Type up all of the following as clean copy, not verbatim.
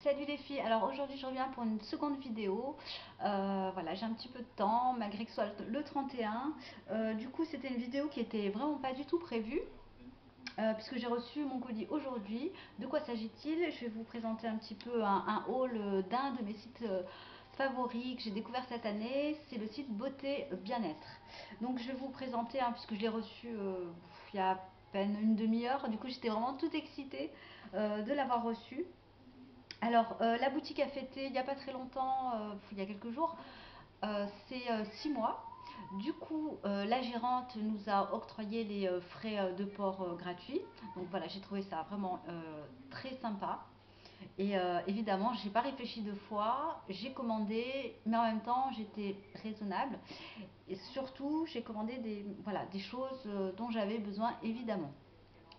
Salut les filles, alors aujourd'hui je reviens pour une seconde vidéo. Voilà, j'ai un petit peu de temps malgré que ce soit le 31. Du coup c'était une vidéo qui était vraiment pas du tout prévue, puisque j'ai reçu mon colis aujourd'hui. De quoi s'agit-il? Je vais vous présenter un petit peu un haul d'un de mes sites favoris que j'ai découvert cette année. C'est le site Beauté Bien-être. Donc je vais vous présenter, hein, puisque je l'ai reçu il y a à peine une demi-heure. Du coup j'étais vraiment toute excitée de l'avoir reçu. Alors, la boutique a fêté il n'y a pas très longtemps, il y a quelques jours, c'est 6 mois. Du coup, la gérante nous a octroyé les frais de port gratuits. Donc voilà, j'ai trouvé ça vraiment très sympa. Et évidemment, j'ai pas réfléchi deux fois, j'ai commandé, mais en même temps, j'étais raisonnable. Et surtout, j'ai commandé voilà, des choses dont j'avais besoin, évidemment.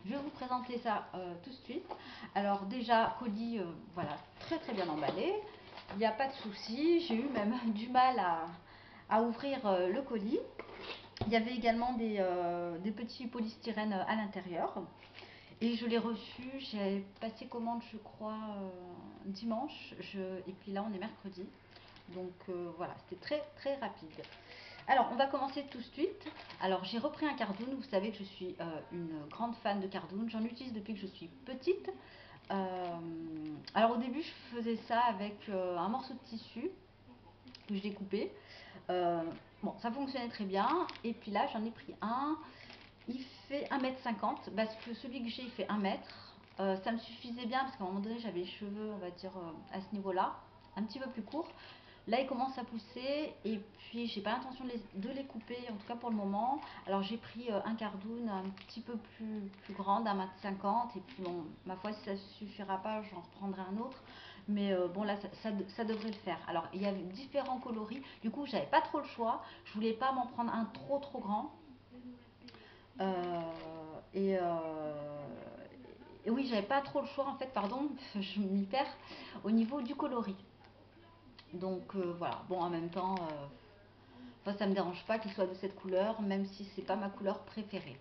Je vais vous présenter ça tout de suite. Alors déjà, colis, voilà, très très bien emballé. Il n'y a pas de souci. J'ai eu même du mal à ouvrir le colis. Il y avait également des petits polystyrènes à l'intérieur. Et je l'ai reçu, j'ai passé commande je crois dimanche. Et puis là on est mercredi. Donc voilà, c'était très très rapide. Alors, on va commencer tout de suite. Alors, j'ai repris un Cardoon. Vous savez que je suis une grande fan de Cardoon. J'en utilise depuis que je suis petite. Alors, au début, je faisais ça avec un morceau de tissu que je découpais. Euh, bon, ça fonctionnait très bien. Et puis là, j'en ai pris un. Il fait 1,50 m parce que celui que j'ai, il fait 1 m. Ça me suffisait bien parce qu'à un moment donné, j'avais les cheveux, on va dire, à ce niveau-là, un petit peu plus courts. Là, il commence à pousser et puis j'ai pas l'intention de les couper, en tout cas pour le moment. Alors j'ai pris un cardoon un petit peu plus grand, d'1,50 m et puis bon, ma foi, si ça suffira pas, j'en reprendrai un autre. Mais bon, là, ça devrait le faire. Alors, il y avait différents coloris. Du coup, j'avais pas trop le choix. Je voulais pas m'en prendre un trop grand. Euh, et, et oui, j'avais pas trop le choix en fait, pardon, je m'y perds au niveau du coloris. Donc voilà, bon en même temps, enfin, ça me dérange pas qu'il soit de cette couleur, même si c'est pas ma couleur préférée.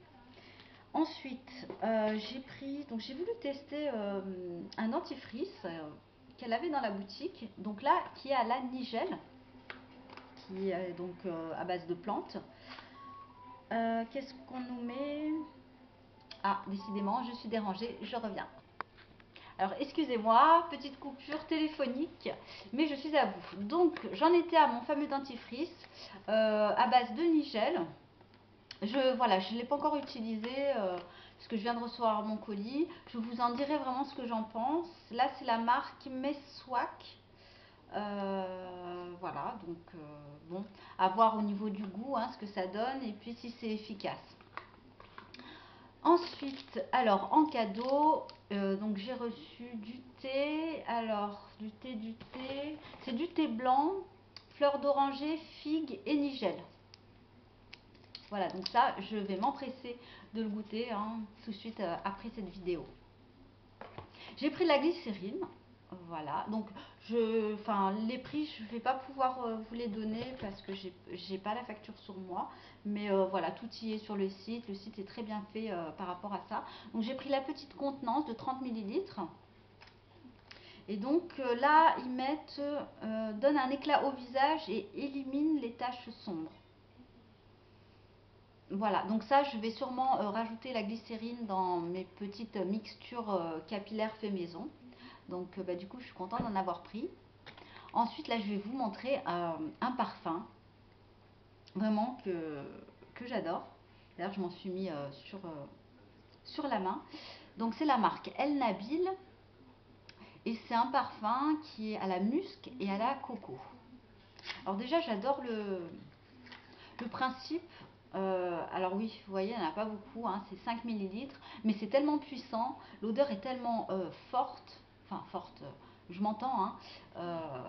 Ensuite, j'ai pris, donc j'ai voulu tester un dentifrice qu'elle avait dans la boutique, donc là qui est à la nigelle, qui est donc à base de plantes. Qu'est-ce qu'on nous met? Ah, décidément, je suis dérangée, je reviens. Alors, excusez-moi, petite coupure téléphonique, mais je suis à vous. Donc, j'en étais à mon fameux dentifrice à base de nigel. Voilà, je ne l'ai pas encore utilisé parce que je viens de recevoir mon colis. Je vous en dirai vraiment ce que j'en pense. Là, c'est la marque Meswak. Voilà, donc bon, à voir au niveau du goût, hein, ce que ça donne et puis si c'est efficace. Ensuite, alors en cadeau, donc j'ai reçu du thé. Alors, du thé, c'est du thé blanc, fleur d'oranger, figue et nigel. Voilà, donc ça, je vais m'empresser de le goûter hein, tout de suite après cette vidéo. J'ai pris la glycérine. Voilà, donc enfin, les prix, je ne vais pas pouvoir vous les donner parce que j'ai pas la facture sur moi. Mais voilà, tout y est sur le site. Le site est très bien fait par rapport à ça. Donc j'ai pris la petite contenance de 30 millilitres. Et donc là, ils mettent donne un éclat au visage et élimine les taches sombres. Voilà, donc ça, je vais sûrement rajouter la glycérine dans mes petites mixtures capillaires fait maison. Donc bah, du coup, je suis contente d'en avoir pris. Ensuite, là, je vais vous montrer un parfum vraiment que j'adore. D'ailleurs, je m'en suis mis sur la main. Donc, c'est la marque El Nabil. Et c'est un parfum qui est à la musc et à la coco. Alors déjà, j'adore le principe. Alors oui, vous voyez, il n'y en a pas beaucoup, hein, c'est 5 millilitres, mais c'est tellement puissant, l'odeur est tellement forte, enfin forte, je m'entends, hein,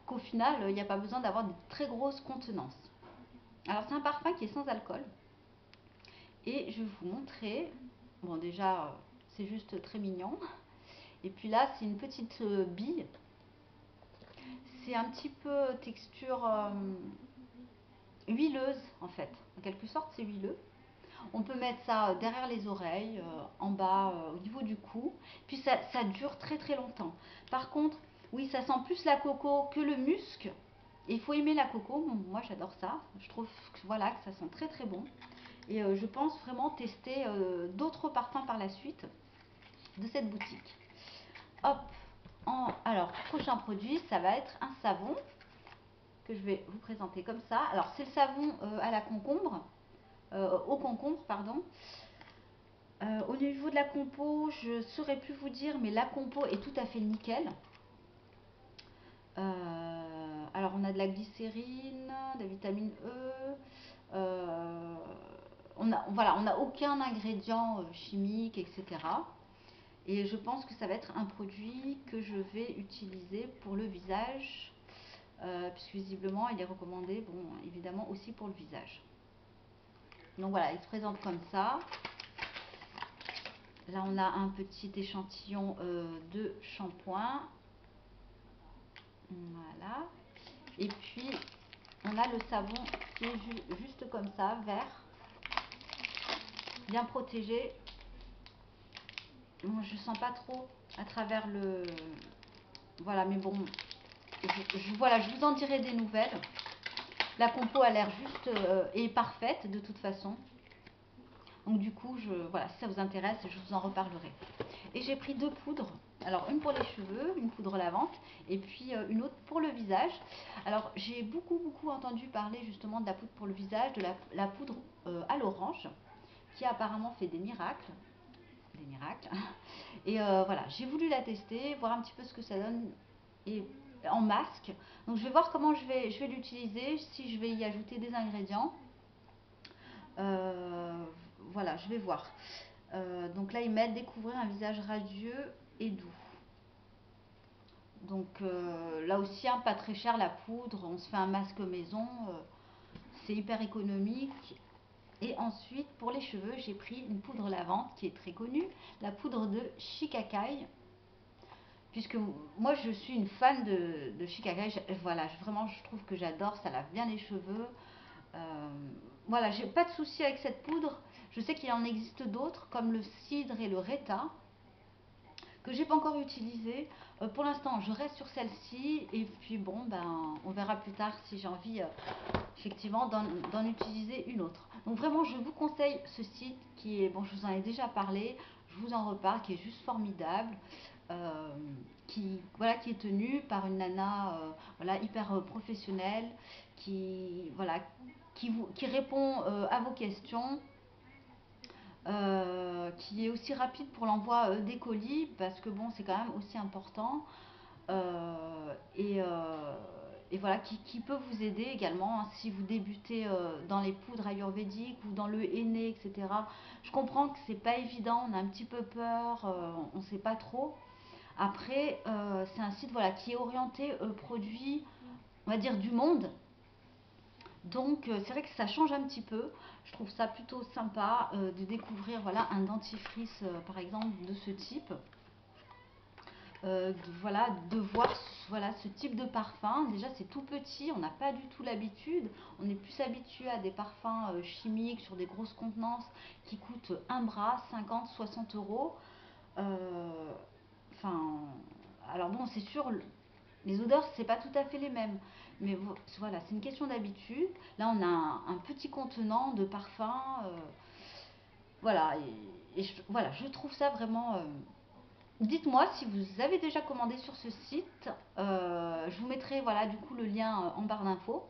qu'au final, il n'y a pas besoin d'avoir de très grosses contenances. Alors c'est un parfum qui est sans alcool, et je vais vous montrer, bon déjà, c'est juste très mignon, et puis là, c'est une petite bille, c'est un petit peu texture huileuse en fait, en quelque sorte c'est huileux. On peut mettre ça derrière les oreilles, en bas, au niveau du cou. Puis ça dure très très longtemps. Par contre, oui, ça sent plus la coco que le musc. Et il faut aimer la coco. Bon, moi, j'adore ça. Je trouve que, voilà, que ça sent très très bon. Et je pense vraiment tester d'autres parfums par la suite de cette boutique. Hop. Alors, prochain produit, ça va être un savon que je vais vous présenter comme ça. Alors, c'est le savon à la concombre, au concombre, pardon. Au niveau de la compo, je ne saurais plus vous dire, mais la compo est tout à fait nickel. Alors, on a de la glycérine, de la vitamine E. Voilà, on n'a aucun ingrédient chimique, etc. Et je pense que ça va être un produit que je vais utiliser pour le visage, puisque visiblement il est recommandé, bon, évidemment aussi pour le visage. Donc voilà, il se présente comme ça. Là, on a un petit échantillon de shampoing. Voilà. Et puis, on a le savon qui est juste comme ça, vert, bien protégé. Bon, je sens pas trop à travers le... Voilà, mais bon, voilà, je vous en dirai des nouvelles. La compo a l'air juste et parfaite de toute façon. Donc du coup, voilà, si ça vous intéresse, je vous en reparlerai. Et j'ai pris 2 poudres. Alors une pour les cheveux, une poudre lavante, et puis une autre pour le visage. Alors j'ai beaucoup entendu parler justement de la poudre pour le visage, de la poudre à l'orange, qui apparemment fait des miracles. Des miracles. Et voilà, j'ai voulu la tester, voir un petit peu ce que ça donne et en masque. Donc je vais voir comment je vais l'utiliser, si je vais y ajouter des ingrédients. Voilà, je vais voir. Donc là, il m'aide à découvrir un visage radieux et doux. Donc là aussi, hein, pas très cher la poudre. On se fait un masque maison. C'est hyper économique. Et ensuite, pour les cheveux, j'ai pris une poudre lavante qui est très connue. La poudre de Shikakai. Puisque moi, je suis une fan de Shikakai. Voilà, vraiment, je trouve que j'adore. Ça lave bien les cheveux. Voilà, j'ai pas de souci avec cette poudre. Je sais qu'il en existe d'autres comme le cidre et le reta que j'ai pas encore utilisé. Pour l'instant, je reste sur celle-ci et puis bon, ben, on verra plus tard si j'ai envie effectivement d'en utiliser une autre. Donc vraiment, je vous conseille ce site qui est, bon, je vous en ai déjà parlé, je vous en reparle, qui est juste formidable. Voilà, qui est tenu par une nana voilà, hyper professionnelle qui, voilà, qui répond à vos questions, qui est aussi rapide pour l'envoi des colis, parce que bon, c'est quand même aussi important. Euh, et, euh, et voilà, qui peut vous aider également hein, si vous débutez dans les poudres ayurvédiques ou dans le henné, etc. Je comprends que c'est pas évident, on a un petit peu peur, on ne sait pas trop. Après, c'est un site voilà, qui est orienté produit, on va dire, du monde. Donc c'est vrai que ça change un petit peu. Je trouve ça plutôt sympa de découvrir voilà, un dentifrice par exemple de ce type. Voilà, de voir voilà, ce type de parfum. Déjà c'est tout petit, on n'a pas du tout l'habitude. On est plus habitué à des parfums chimiques sur des grosses contenances qui coûtent un bras, 50, 60 euros. Enfin, alors bon, c'est sûr, les odeurs, c'est pas tout à fait les mêmes. Mais voilà, c'est une question d'habitude. Là, on a un petit contenant de parfum. Voilà, voilà, je trouve ça vraiment. Dites-moi si vous avez déjà commandé sur ce site. Je vous mettrai voilà, du coup, le lien en barre d'infos.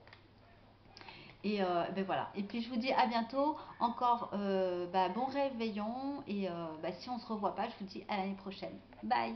Et ben voilà. Et puis je vous dis à bientôt. Encore bah, bon réveillon. Et bah, si on se revoit pas, je vous dis à l'année prochaine. Bye!